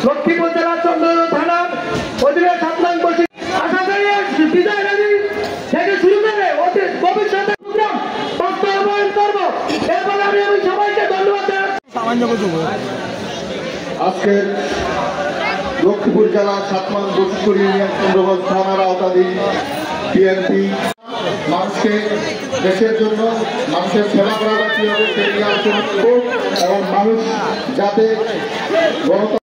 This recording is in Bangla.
লক্ষ্মীপুর জেলার চন্দ্রনগর থানা অধীনে সাতলাং বসি আশা করি বিজয় রাজি থেকে শুরু করে অতীত ভবিষ্যতে বাস্তবায়ন করবো। এরপরে আমি সবাইকে ধন্যবাদ। আজকে লক্ষ্মীপুর জেলা সাতমান বসিপুর ইউনিয়ন চন্দ্রগঞ্জ থানার আওতাধীন বিএনপি মানুষকে দেশের জন্য মানুষের সেবা করা কিভাবে সেই নিয়ে আলোচনা করব এবং মানুষ যাতে গণতন্ত্র